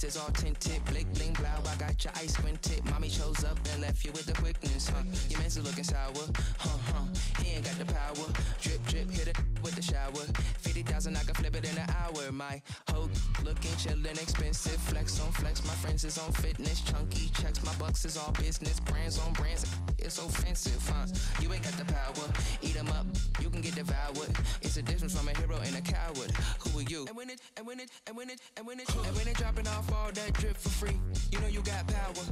Is all tinted, blick, bling, blow. I got your ice squinted. Mommy shows up and left you with the quickness, huh? Your man's looking sour, He ain't got the power. Drip, drip, hit it with the shower. 50,000, I can flip it in an hour. My hoe looking chillin', expensive. Flex on flex, my friends is on fitness. Chunky checks, my bucks is all business. Brands on brands, it's offensive, huh? You ain't got the power. Eat 'em up, you can get devoured. It's a difference from a hero and a coward. Who are you? And when it dropping off all that drip for free, you know you got power.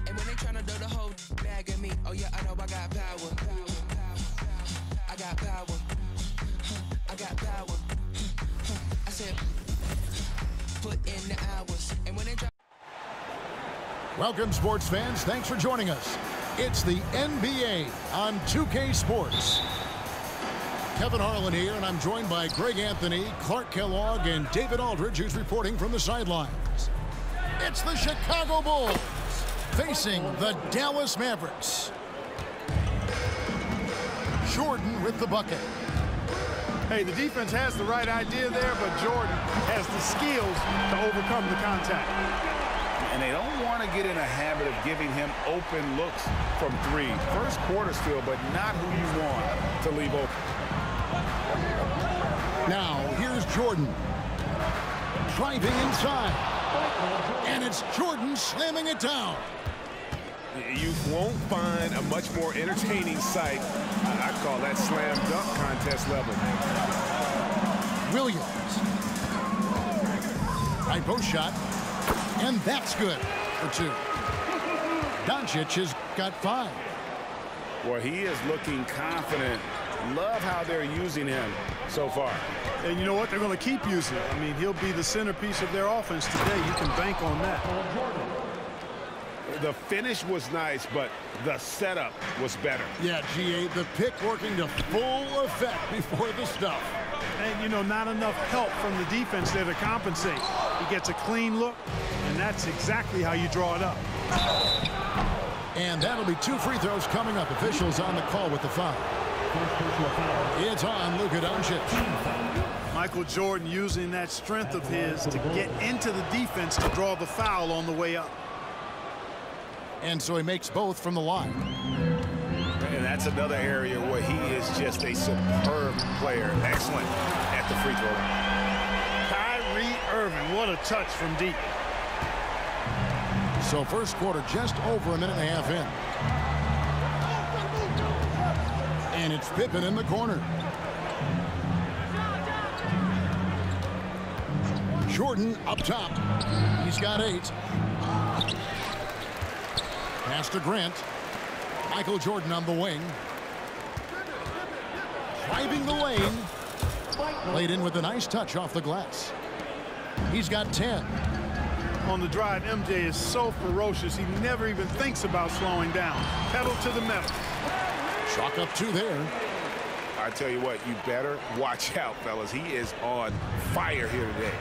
And when they tryna do the whole bag at me, oh yeah, I know I got power. I got power. I got power. I said, put in the hours. And when they drop. Welcome, sports fans. Thanks for joining us. It's the NBA on 2K Sports. Kevin Harlan here, and I'm joined by Greg Anthony, Clark Kellogg, and David Aldridge, who's reporting from the sidelines. It's the Chicago Bulls facing the Dallas Mavericks. Jordan with the bucket. Hey, the defense has the right idea there, but Jordan has the skills to overcome the contact. And they don't want to get in a habit of giving him open looks from three. First quarter still, but not who you want to leave open. Now, here's Jordan. Driving inside. And it's Jordan slamming it down. You won't find a much more entertaining sight. I call that slam dunk contest level. Williams. High post shot. And that's good for two. Doncíc has got 5. Well, he is looking confident. Love how they're using him so far. And you know what? They're going to keep using him. I mean, he'll be the centerpiece of their offense today. You can bank on that. The finish was nice, but the setup was better. Yeah, GA, the pick working to full effect before the stuff. And, you know, not enough help from the defense there to compensate. He gets a clean look, and that's exactly how you draw it up. And that'll be 2 free throws coming up. Officials on the call with the foul. It's on Luka Doncíc. Michael Jordan using that strength of his to get into the defense to draw the foul on the way up. And so he makes both from the line. And that's another area where he is just a superb player. Excellent at the free throw. Kyrie Irving, what a touch from deep. So first quarter just over a minute and a half in. And it's Pippen in the corner. Jordan up top. He's got 8. Pass to Grant. Michael Jordan on the wing. Driving the lane. Laid in with a nice touch off the glass. He's got 10. On the drive, MJ is so ferocious, he never even thinks about slowing down. Pedal to the metal. Chalk up 2 there. I tell you what, you better watch out, fellas. He is on fire here today.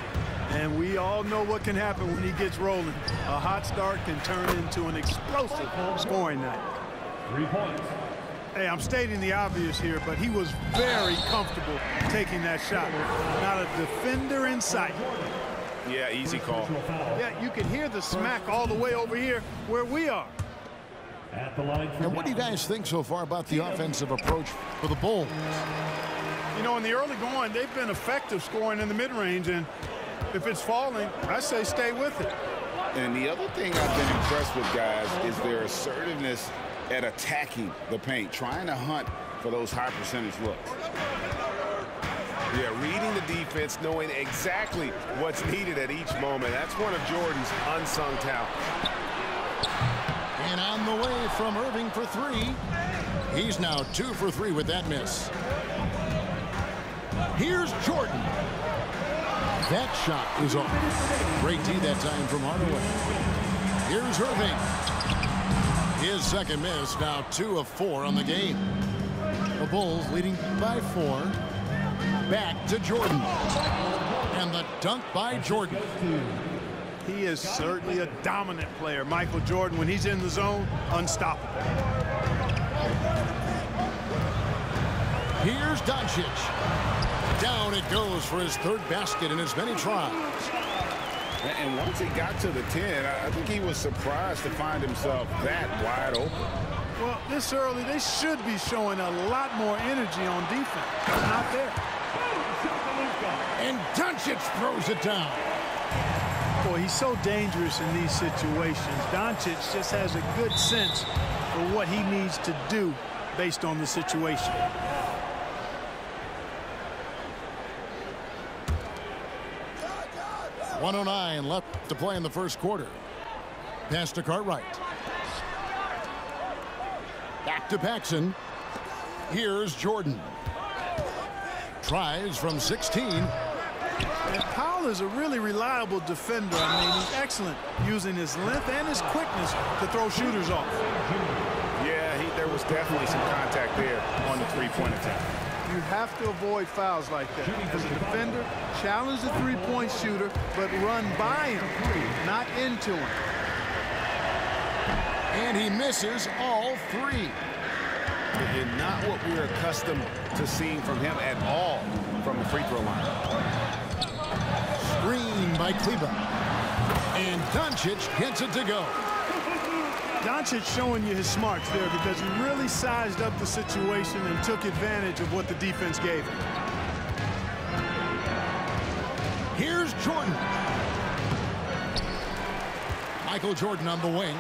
And we all know what can happen when he gets rolling. A hot start can turn into an explosive scoring night. 3 points. Hey, I'm stating the obvious here, but he was very comfortable taking that shot. Not a defender in sight. Yeah, easy call. Yeah, you can hear the smack all the way over here where we are. At the line. And what do you guys think so far about the offensive approach for the Bulls? You know, in the early going, they've been effective scoring in the mid-range, and if it's falling, I say stay with it. And the other thing I've been impressed with, guys, is their assertiveness at attacking the paint, trying to hunt for those high percentage looks. Yeah, reading the defense, knowing exactly what's needed at each moment. That's one of Jordan's unsung talents. And on the way from Irving for three. He's now 2 for 3 with that miss. Here's Jordan. That shot is off. Great D that time from Hardaway. Here's Irving. His second miss, now 2 of 4 on the game. The Bulls leading by 4. Back to Jordan. And the dunk by Jordan. He is certainly a dominant player. Michael Jordan, when he's in the zone, unstoppable. Here's Doncíc. Down it goes for his third basket in as many tries. And once he got to the 10, I think he was surprised to find himself that wide open. Well, this early, they should be showing a lot more energy on defense. Not there. And Doncíc throws it down. Boy, he's so dangerous in these situations. Doncic just has a good sense for what he needs to do based on the situation. .109 left to play in the first quarter. Pass to Cartwright. Back to Paxson. Here's Jordan. Tries from 16. And Powell is a really reliable defender. I mean, he's excellent using his length and his quickness to throw shooters off. Yeah, there was definitely some contact there on the three-point attempt. You have to avoid fouls like that. As a defender, challenge the three-point shooter, but run by him, not into him. And he misses all 3. And not what we're accustomed to seeing from him at all from the free throw line. Screen by Kleba. And Doncic gets it to go. Doncic showing you his smarts there because he really sized up the situation and took advantage of what the defense gave him. Here's Jordan. Michael Jordan on the wing.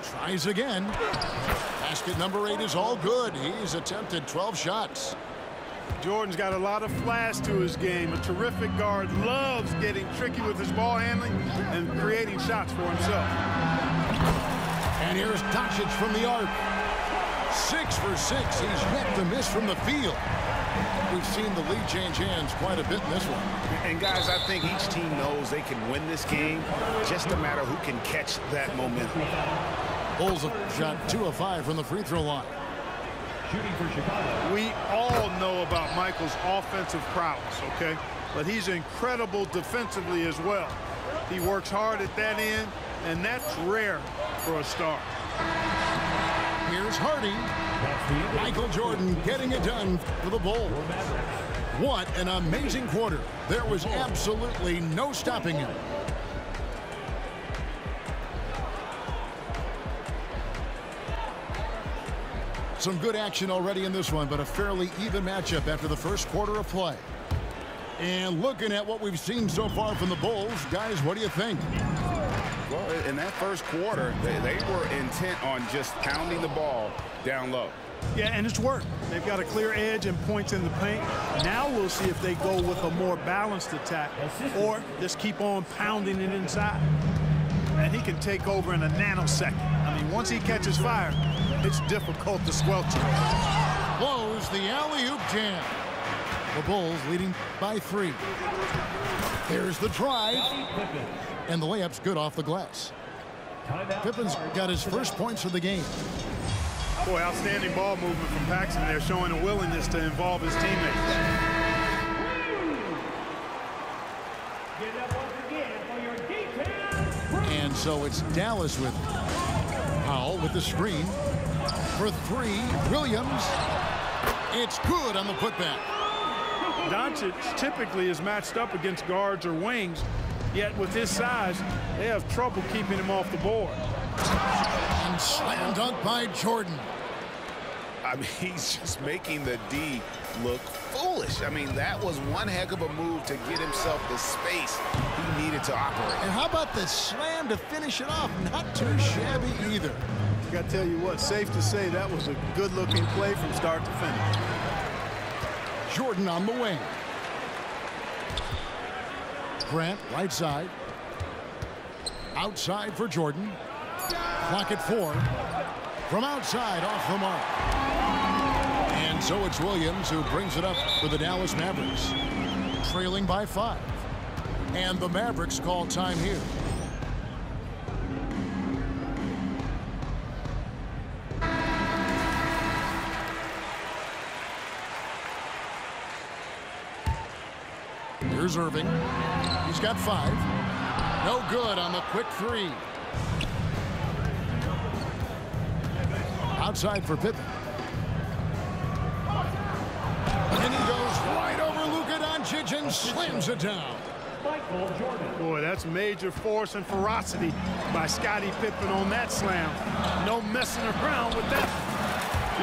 Tries again. Basket number 8 is all good. He's attempted 12 shots. Jordan's got a lot of flash to his game. A terrific guard, loves getting tricky with his ball handling and creating shots for himself. And here's Doncic from the arc. 6 for 6. He's yet to miss from the field. We've seen the lead change hands quite a bit in this one. And guys, I think each team knows they can win this game. Just a matter who can catch that momentum. Bulls have shot 2 of 5 from the free throw line. Shooting for Chicago. We all know about Michael's offensive prowess, okay? But he's incredible defensively as well. He works hard at that end, and that's rare for a star. Here's Hardy. Michael Jordan getting it done for the Bulls. What an amazing quarter. There was absolutely no stopping him. Some good action already in this one, but a fairly even matchup after the first quarter of play. And looking at what we've seen so far from the Bulls, guys, what do you think? Well, in that first quarter, they were intent on just pounding the ball down low. Yeah, and it's worked. They've got a clear edge and points in the paint. Now we'll see if they go with a more balanced attack or just keep on pounding it inside. And he can take over in a nanosecond. I mean, once he catches fire, it's difficult to squelch him. Blows the alley-oop jam. The Bulls leading by 3. There's the drive. And the layup's good off the glass. Pippen's got his first points of the game. Boy, outstanding ball movement from Paxson there, showing a willingness to involve his teammates. And so it's Dallas with Powell with the screen. For 3, Williams. It's good on the putback. Doncic typically is matched up against guards or wings, yet with his size, they have trouble keeping him off the board. And slam dunk by Jordan. I mean, he's just making the D look foolish. I mean, that was one heck of a move to get himself the space he needed to operate. And how about the slam to finish it off? Not too shabby either. I got to tell you what, safe to say that was a good-looking play from start to finish. Jordan on the wing. Grant, right side. Outside for Jordan. Clock at 4. From outside, off the mark. And so it's Williams who brings it up for the Dallas Mavericks. Trailing by 5. And the Mavericks call time here. Here's Irving. He's got 5. No good on the quick 3. Outside for Pippen. And he goes right over Luka Doncíc and slams it down. Boy, that's major force and ferocity by Scottie Pippen on that slam. No messing around with that.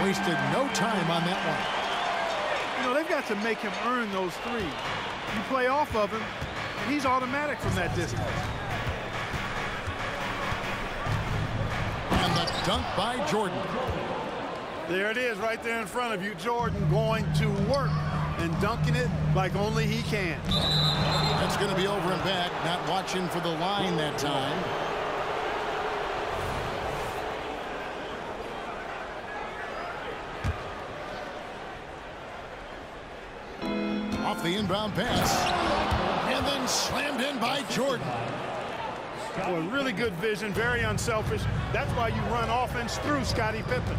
Wasted no time on that one. You know, they've got to make him earn those threes. You play off of him, and he's automatic from that distance. And the dunk by Jordan. There it is right there in front of you. Jordan going to work and dunking it like only he can. That's going to be over and back. Not watching for the line that time. Off the inbound pass. And then slammed in by Jordan. Boy, really good vision, very unselfish. That's why you run offense through Scottie Pippen.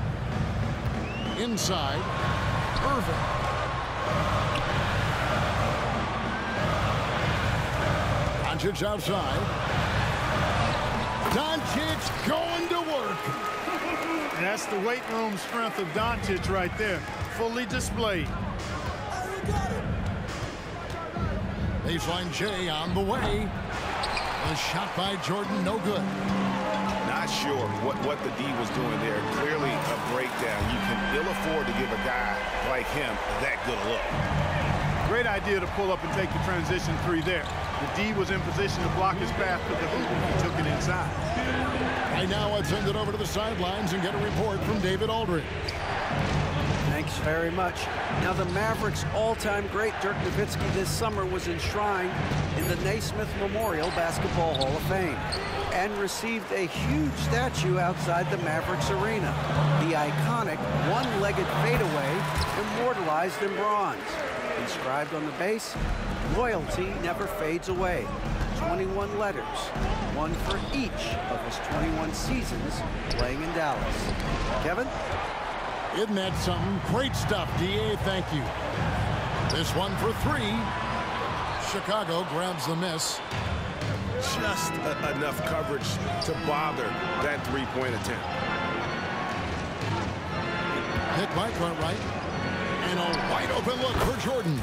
Inside, Irving. Doncic outside. Doncic going to work. And that's the weight room strength of Doncic right there, fully displayed. Baseline J on the way. A shot by Jordan, no good. Not sure what the D was doing there. Clearly a breakdown. You can ill afford to give a guy like him that good a look. Great idea to pull up and take the transition 3 there. The D was in position to block his path to the hoop. He took it inside. Right now, I'd send it over to the sidelines and get a report from David Aldridge. Thanks very much. Now, the Mavericks' all-time great Dirk Nowitzki this summer was enshrined in the Naismith Memorial Basketball Hall of Fame and received a huge statue outside the Mavericks arena. The iconic one-legged fadeaway immortalized in bronze. Inscribed on the base, loyalty never fades away. 21 letters, one for each of his 21 seasons playing in Dallas. Kevin? Isn't that something? Great stuff, D.A. Thank you. This one for 3. Chicago grabs the miss. Just enough coverage to bother that three-point attempt. Hit by Cartwright. And a wide open look for Jordan.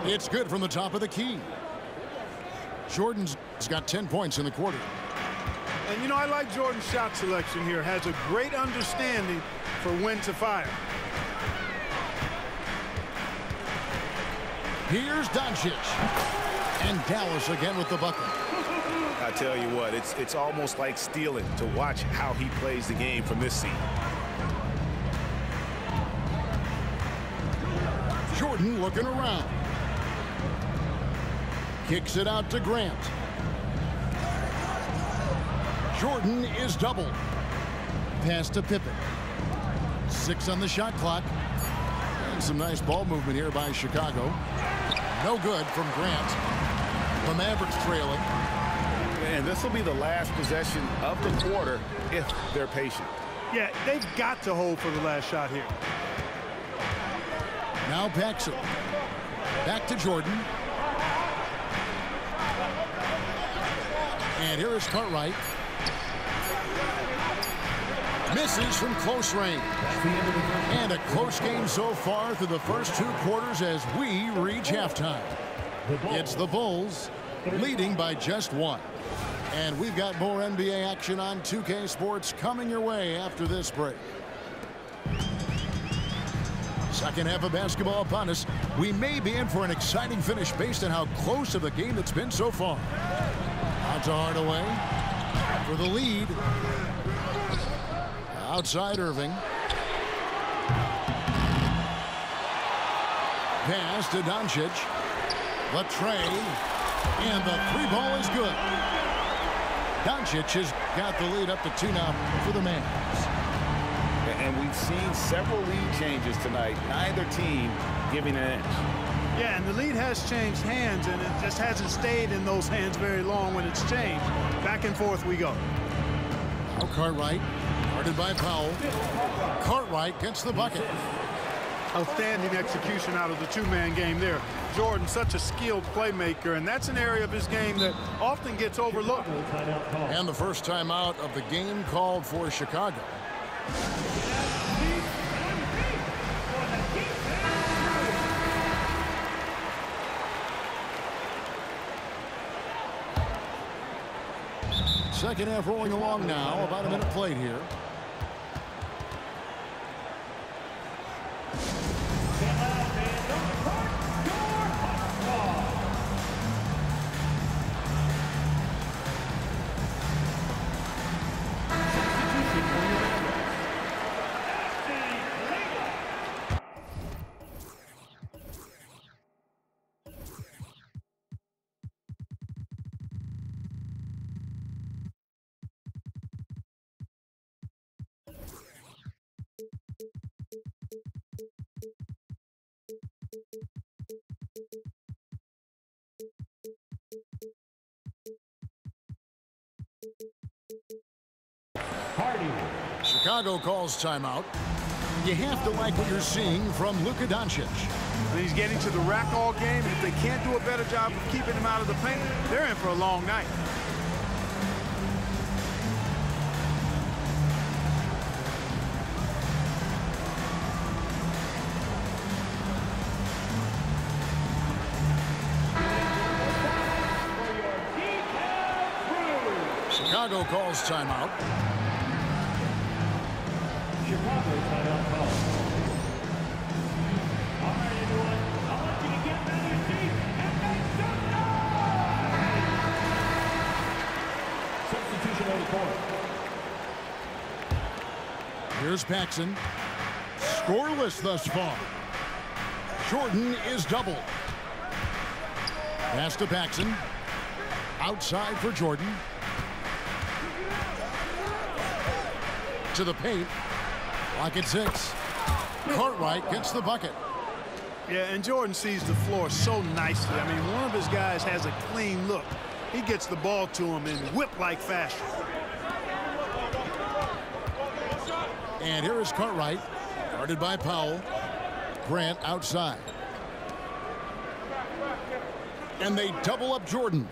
It's good from the top of the key. Jordan's got 10 points in the quarter. And, you know, I like Jordan's shot selection here. Has a great understanding for when to fire. Here's Doncic. And Dallas again with the bucket. I tell you what, it's almost like stealing to watch how he plays the game from this seat. Jordan looking around. Kicks it out to Grant. Jordan is doubled. Pass to Pippen. 6 on the shot clock. And some nice ball movement here by Chicago. No good from Grant. The Mavericks trailing. And this will be the last possession of the quarter if they're patient. Yeah, they've got to hold for the last shot here. Now Paxson. Back to Jordan. And here is Cartwright. Misses from close range. And a close game so far through the first 2 quarters as we reach halftime. It's the Bulls leading by just 1. And we've got more NBA action on 2K Sports coming your way after this break. Second half of basketball upon us. We may be in for an exciting finish based on how close to the game it's been so far. Out to Hardaway for the lead. Outside Irving. Pass to Doncic. The tray. And the 3 ball is good. Doncíc has got the lead up to 2 now for the Mavs. And we've seen several lead changes tonight. Neither team giving an inch. Yeah, and the lead has changed hands, and it just hasn't stayed in those hands very long when it's changed. Back and forth we go. Now Cartwright, guarded by Powell. Cartwright gets the bucket. Outstanding execution out of the two-man game there. Jordan, such a skilled playmaker, and that's an area of his game that often gets overlooked. And the first timeout of the game called for Chicago. Second half rolling along now. About a minute played here. Chicago calls timeout. You have to like what you're seeing from Luka Doncíc. He's getting to the rack all game, and if they can't do a better job of keeping him out of the paint, they're in for a long night. Chicago calls timeout. Chicago timeout call. All right, everyone. I want you to get back to your seats and make some noise! Substitution on the court. Here's Paxson. Scoreless thus far. Jordan is doubled. Pass to Paxson. Outside for Jordan. To the paint. Lock at 6. Cartwright gets the bucket. Yeah, and Jordan sees the floor so nicely. I mean, one of his guys has a clean look. He gets the ball to him in whip-like fashion. And here is Cartwright, guarded by Powell. Grant outside. And they double up Jordan.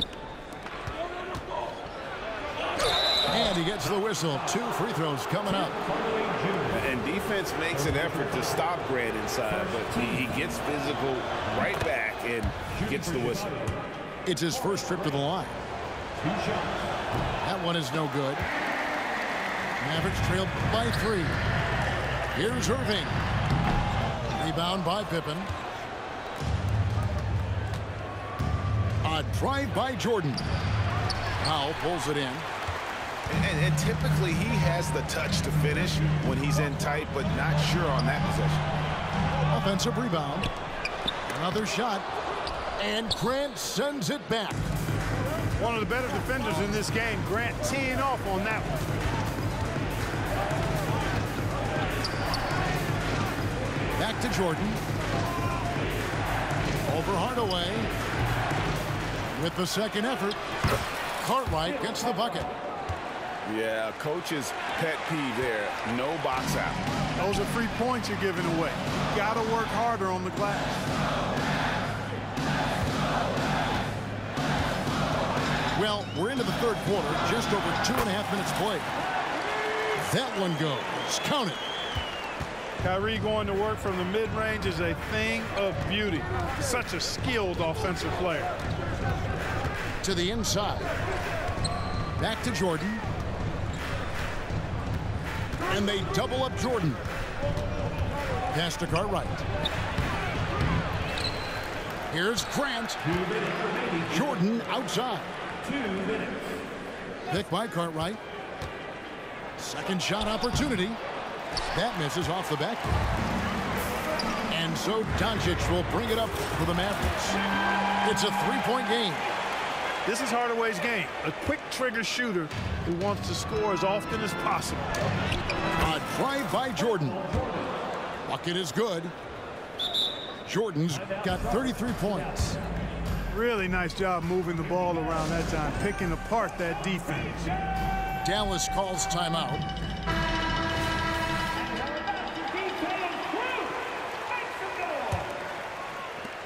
And he gets the whistle. 2 free throws coming up. And defense makes an effort to stop Grant inside, but he gets physical right back and gets the whistle. It's his first trip to the line. That one is no good. Mavericks trail by 3. Here's Irving. Rebound by Pippen. A drive by Jordan. Powell pulls it in. And typically he has the touch to finish when he's in tight, but not sure on that possession. Offensive rebound. Another shot. And Grant sends it back. One of the better defenders in this game. Grant teeing off on that one. Back to Jordan. Over Hardaway. With the second effort, Cartwright gets the bucket. Yeah, coach's pet peeve there. No box out. Those are free points you're giving away. You got to work harder on the glass. Well, we're into the third quarter, just over 2.5 minutes played. That one goes. Count it. Kyrie going to work from the mid-range is a thing of beauty. Such a skilled offensive player. To the inside. Back to Jordan. And they double up Jordan. Pass to Cartwright. Here's Grant. Jordan outside. 2 minutes. Pick by Cartwright. Second shot opportunity. That misses off the back. And so Doncic will bring it up for the Mavericks. It's a 3-point game. This is Hardaway's game. A quick trigger shooter who wants to score as often as possible. A drive by Jordan. Bucket is good. Jordan's got 33 points. Really nice job moving the ball around that time, picking apart that defense. Dallas calls timeout.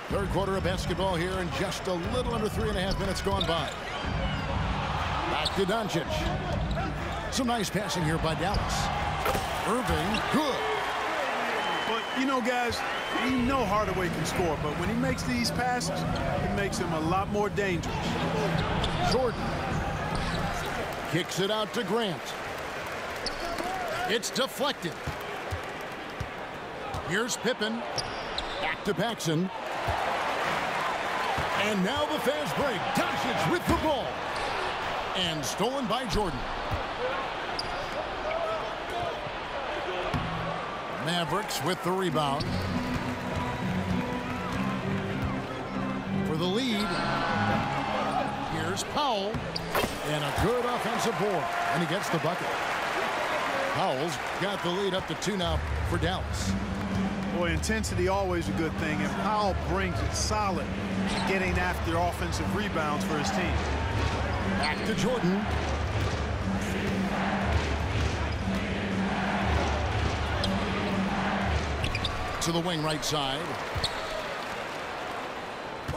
Third quarter of basketball here, and just a little under 3.5 minutes gone by. Back to Doncíc. Some nice passing here by Dallas. Irving, good. But, you know, guys, we know Hardaway can score, but when he makes these passes, it makes him a lot more dangerous. Jordan kicks it out to Grant. It's deflected. Here's Pippen. Back to Paxson. And now the fast break. Doncíc with the ball. And stolen by Jordan. Mavericks with the rebound. For the lead. Here's Powell. And a good offensive board. And he gets the bucket. Powell's got the lead up to 2 now for Dallas. Boy, intensity always a good thing, and Powell brings it solid, getting after offensive rebounds for his team. Back to Jordan. To the wing right side.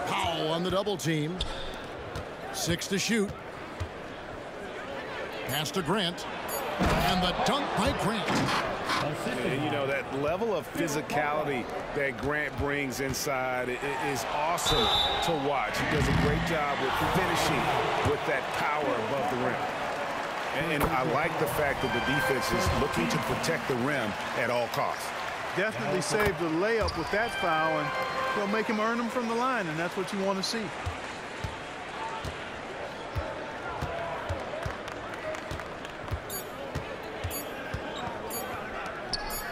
Powell on the double team. 6 to shoot. Pass to Grant. And the dunk by Grant. And, you know, that level of physicality that Grant brings inside is awesome to watch. He does a great job with finishing with that power above the rim. And I like the fact that the defense is looking to protect the rim at all costs. Definitely saved a layup with that foul, and they'll make him earn them from the line, and that's what you want to see.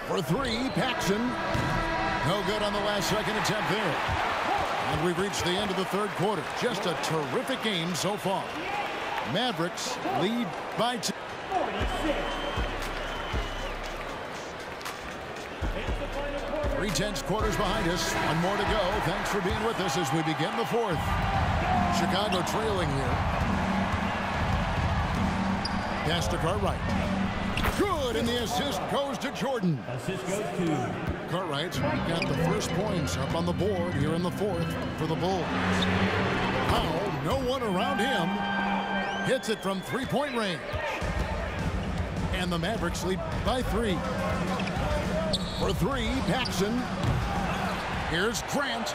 For 3, Paxson. No good on the last second attempt there. And we've reached the end of the third quarter. Just a terrific game so far. Mavericks lead by 2. 3 tense quarters behind us. One more to go. Thanks for being with us as we begin the fourth. Chicago trailing here. Pass to Cartwright. Good, and the assist goes to Jordan. Assist goes to Cartwright's got the first points up on the board here in the fourth for the Bulls. Powell, no one around him. Hits it from 3-point range. And the Mavericks lead by 3. For 3, Paxson. Here's Grant.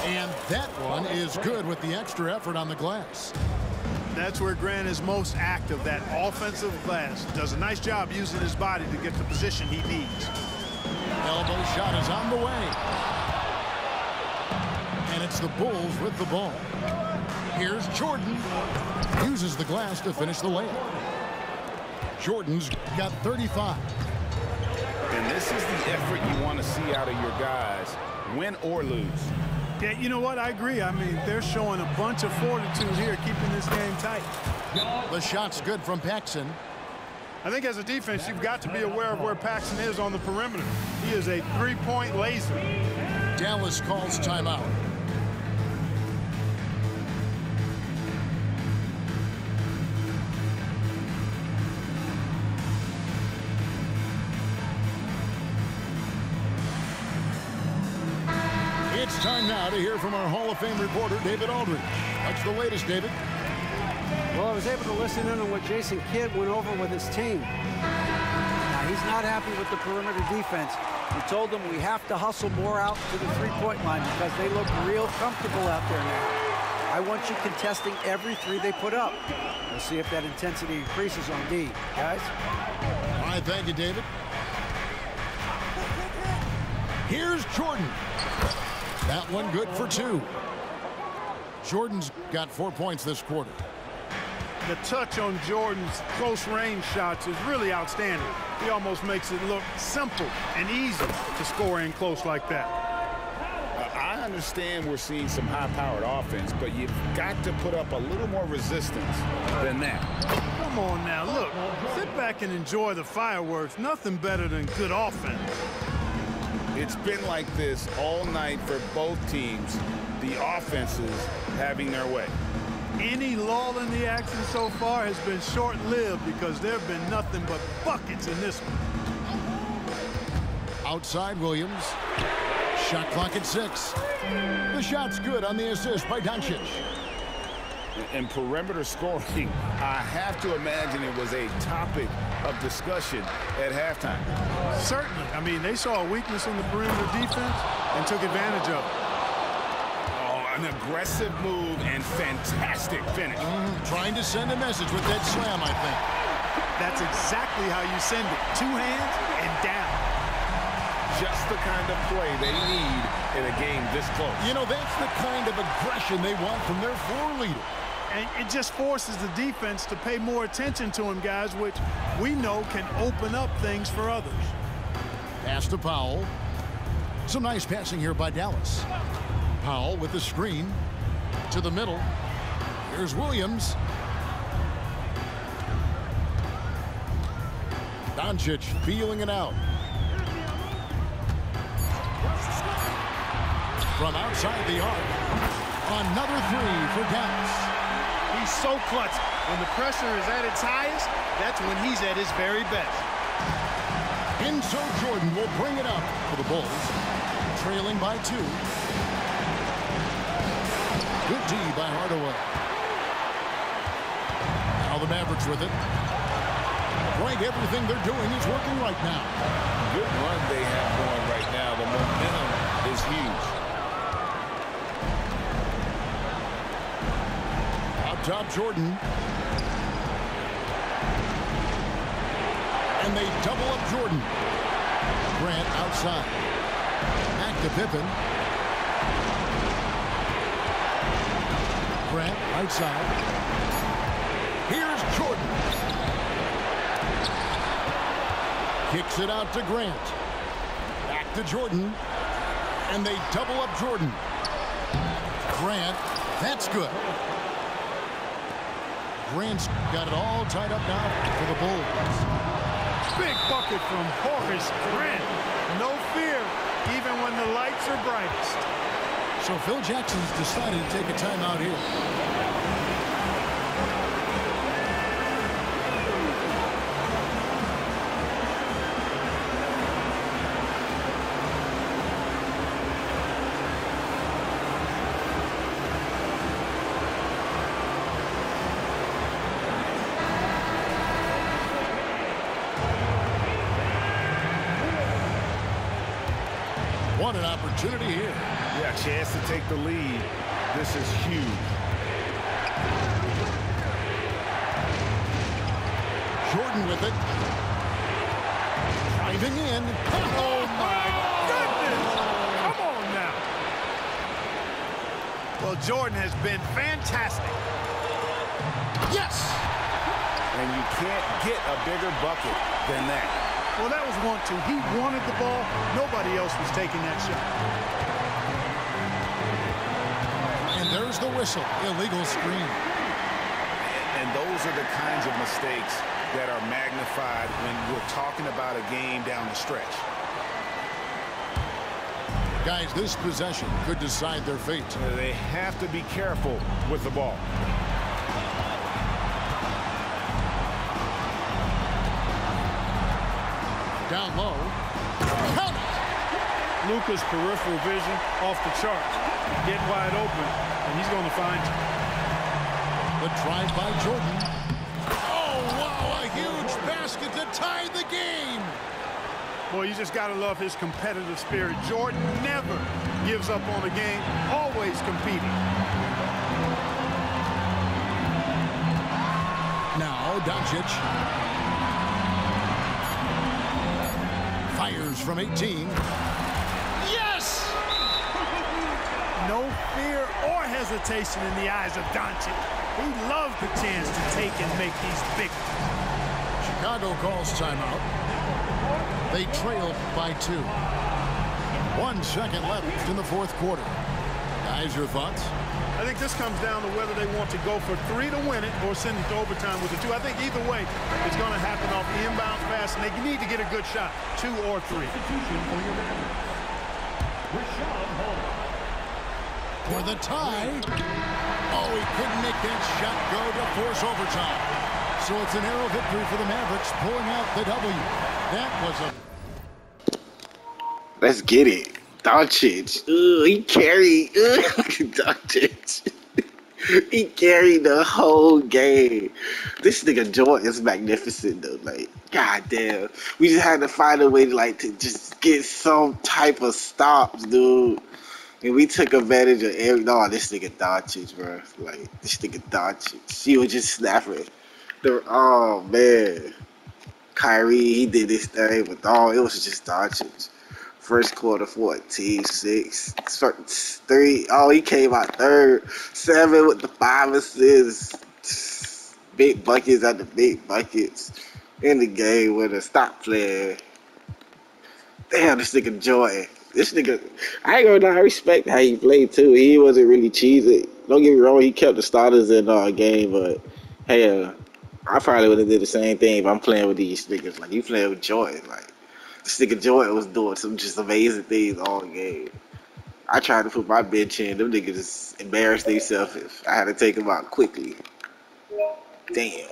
And that one is good with the extra effort on the glass. That's where Grant is most active, that offensive glass. Does a nice job using his body to get the position he needs. Elbow shot is on the way. And it's the Bulls with the ball. Here's Jordan. Uses the glass to finish the layup. Jordan's got 35. And this is the effort you want to see out of your guys, win or lose. Yeah, you know what? I agree. I mean, they're showing a bunch of fortitude here, keeping this game tight. The shot's good from Paxson. I think as a defense, you've got to be aware of where Paxson is on the perimeter. He is a 3-point laser. Dallas calls timeout. It's time now to hear from our Hall of Fame reporter, David Aldridge. What's the latest, David? Well, I was able to listen in on what Jason Kidd went over with his team. Now, he's not happy with the perimeter defense. He told them we have to hustle more out to the 3-point line because they look real comfortable out there now. I want you contesting every 3 they put up. We'll see if that intensity increases on D. Guys? All right, thank you, David. Here's Jordan. That one good for 2. Jordan's got 4 points this quarter. The touch on Jordan's close-range shots is really outstanding. He almost makes it look simple and easy to score in close like that. I understand we're seeing some high-powered offense, but you've got to put up a little more resistance than that. Come on now, look. Sit back and enjoy the fireworks. Nothing better than good offense. It's been like this all night for both teams, the offenses having their way. Any lull in the action so far has been short-lived because there have been nothing but buckets in this one. Outside Williams. Shot clock at 6. The shot's good on the assist by Doncíc. And perimeter scoring, I have to imagine it was a topic of discussion at halftime. Certainly. I mean, they saw a weakness in the perimeter defense and took advantage of it. Oh, an aggressive move and fantastic finish. Trying to send a message with that slam, I think. That's exactly how you send it. 2 hands and down. Just the kind of play they need in a game this close. You know, that's the kind of aggression they want from their floor leader. And it just forces the defense to pay more attention to him, guys, which we know can open up things for others. Pass to Powell. Some nice passing here by Dallas. Powell with the screen to the middle. Here's Williams. Doncíc feeling it out. From outside the arc. Another 3 for Dallas. He's so clutch. When the pressure is at its highest, that's when he's at his very best. Enzo Jordan will bring it up for the Bulls. Trailing by 2. Good D by Hardaway. Now the Mavericks with it. Greg, everything they're doing is working right now. Good run they have going right now. The momentum is huge. Top Jordan. And they double up Jordan. Grant outside. Back to Pippen. Grant right side. Here's Jordan. Kicks it out to Grant. Back to Jordan. And they double up Jordan. Grant, that's good. Grant's got it all tied up now for the Bulls. Big bucket from Horace Grant. No fear, even when the lights are brightest. So Phil Jackson's decided to take a timeout here. What an opportunity here. Yeah, chance to take the lead. This is huge. Jordan with it. Driving in. Oh, my goodness. Come on now. Well, Jordan has been fantastic. Yes! And you can't get a bigger bucket than that. Well, that was 1-2. He wanted the ball. Nobody else was taking that shot. And there's the whistle. Illegal screen. And those are the kinds of mistakes that are magnified when we're talking about a game down the stretch. Guys, this possession could decide their fate. They have to be careful with the ball. Down low. Count it! Luka's peripheral vision off the charts. Get wide open, and he's going to find you. The drive by Jordan. Oh, wow, a huge basket to tie the game. Boy, you just got to love his competitive spirit. Jordan never gives up on a game, always competing. Now, Doncíc. Fires from 18. Yes! No fear or hesitation in the eyes of Doncíc. He loves the chance to take and make these big ones. Chicago calls timeout. They trail by 2. 1 second left in the fourth quarter. Guys, your thoughts? I think this comes down to whether they want to go for 3 to win it or send it to overtime with a 2. I think either way, it's going to happen off the inbound pass, and they need to get a good shot, 2 or 3. For the tie. Oh, he couldn't make that shot go to force overtime. So it's a narrow victory for the Mavericks, pulling out the W. That was a... Let's get it. Doncíc. He carried. Doncíc. He carried the whole game. This nigga Jordan is magnificent, though. Like, goddamn. We just had to find a way to, like, to just get some type of stops, dude. And we took advantage of every... No, this nigga Doncíc, bro. Like, this nigga Doncíc. She was just snapping. Oh, man. Kyrie, he did this thing, but it was just Doncíc. First quarter, 14-6, 3. Oh, he came out third. 7 with the 5 assists. Big buckets after big buckets. In the game winner. Stop playing. Damn, this nigga Jordan. This nigga, I ain't gonna lie, I respect how he played too. He wasn't really cheesy. Don't get me wrong, he kept the starters in our game, but hey, I probably would have did the same thing if I'm playing with these niggas. Like, you playing with Jordan, like. This nigga Jordan was doing some just amazing things all game. I tried to put my bench in. Them niggas just embarrassed themselves. I had to take them out quickly. Damn.